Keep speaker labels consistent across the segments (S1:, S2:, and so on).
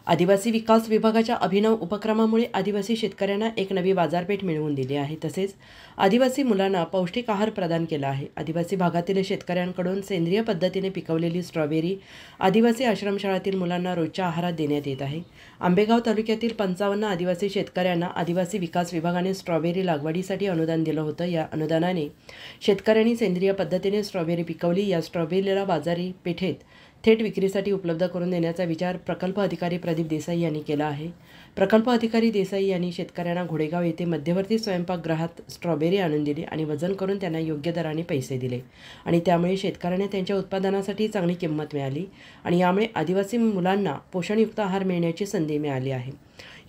S1: आदिवासी विकास विभागाच्या अभिनव उपक्रमामुळे आदिवासी शेतकऱ्यांना एक नवी बाजारपेठ मिळवून दिली आहे। तसेच आदिवासी मुलांना पौष्टिक आहार प्रदान केला आहे। आदिवासी भागातील शेतकऱ्यांकडून सेंद्रिय पद्धतीने पिकवलेली स्ट्रॉबेरी आदिवासी आश्रमशाळातील मुलांना रोजच्या आहारात देण्यात येत आहे। आंबेगाव तालुक्यातील 55 आदिवासी शेतकऱ्यांना आदिवासी विकास विभागाने स्ट्रॉबेरी लागवडीसाठी अनुदान दिलं होतं। या अनुदानाने शेतकऱ्यांनी सेंद्रिय पद्धतीने स्ट्रॉबेरी पिकवली। या स्ट्रॉबेरीला बाजारपेठेत थेट विक्रीसाठी उपलब्ध करून देण्याचा विचार प्रकल्प अधिकारी प्रदीप देसाई यांनी केला आहे। प्रकल्प अधिकारी देसाई यांनी शेतकऱ्यांना घोडेगाव येथे मध्यवर्ती स्वयंपाकगृहात स्ट्रॉबेरी आणून दिली आणि वजन करून त्यांना योग्य दराने पैसे दिले आणि त्यामुळे शेतकऱ्यांना त्यांच्या उत्पादनासाठी चांगली किंमत मिळाली आणि यामुळे आदिवासी मुलांना पोषणयुक्त आहार मिळण्याची संधी मिळाली आहे।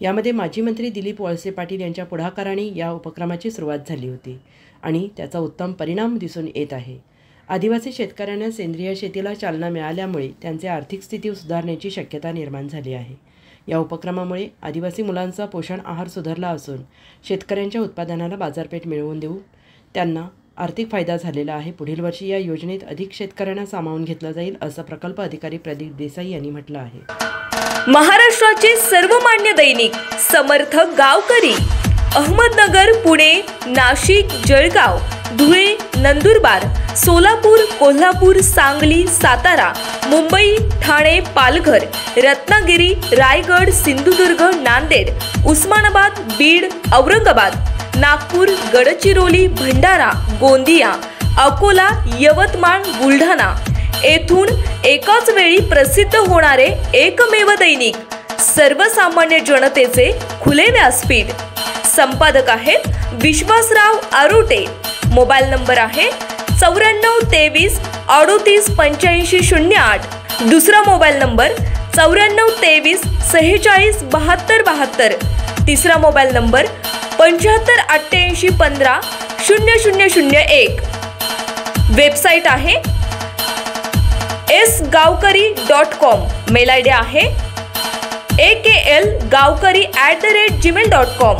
S1: यामध्ये माजी मंत्री दिलीप वळसे पाटील यांच्या पुढाकाराने या उपक्रमाची सुरुवात झाली होती आणि त्याचा उत्तम परिणाम दिसून येत आहे। आदिवासी शेतकऱ्यांना सेंद्रिय शेतीला चालना मिळाल्यामुळे त्यांची आर्थिक स्थिती सुधारण्याची शक्यता निर्माण झाली आहे। या उपक्रमामुळे आदिवासी मुलांचा पोषण आहार सुधारला असून शेतकऱ्यांच्या उत्पादनाला बाजारपेठ मिळवून देऊन त्यांना आर्थिक फायदा झालेला आहे। पुढील वर्षी या योजनेत अधिक शेतकऱ्यांना सामावून घेतलं जाईल असं प्रकल्प अधिकारी प्रदीप देसाई यांनी म्हटलं आहे।
S2: महाराष्ट्राचे सर्वमान्य दैनिक समर्थ गावकरी अहमदनगर, पुणे, नाशिक, जळगाव, धुळे, नंदुरबार, सोलापूर, कोल्हापूर, सांगली, सातारा, मुंबई, ठाणे, पालघर, रत्नागिरी, रायगड, सिंधुदुर्ग, नांदेड, उस्मानाबाद, बीड, औरंगाबाद, नागपूर, गडचिरोली, भंडारा, गोंदिया, अकोला, यवतमाळ, बुलढाणा येथून एकाच वेळी प्रसिद्ध होणारे एकमेव दैनिक, सर्वसामान्य जनतेचे खुले व्यासपीठ। संपादक आहेत विश्वासराव आरोटे। मोबाईल नंबर आहे 9423 38 85 08। दुसरा मोबाईल नंबर 9423 46 72 72। तिसरा मोबाईल नंबर 75 88 15 0001। वेबसाईट आहे sgavkari.com। मेल आयडी आहे aklgavkari@gmail.com।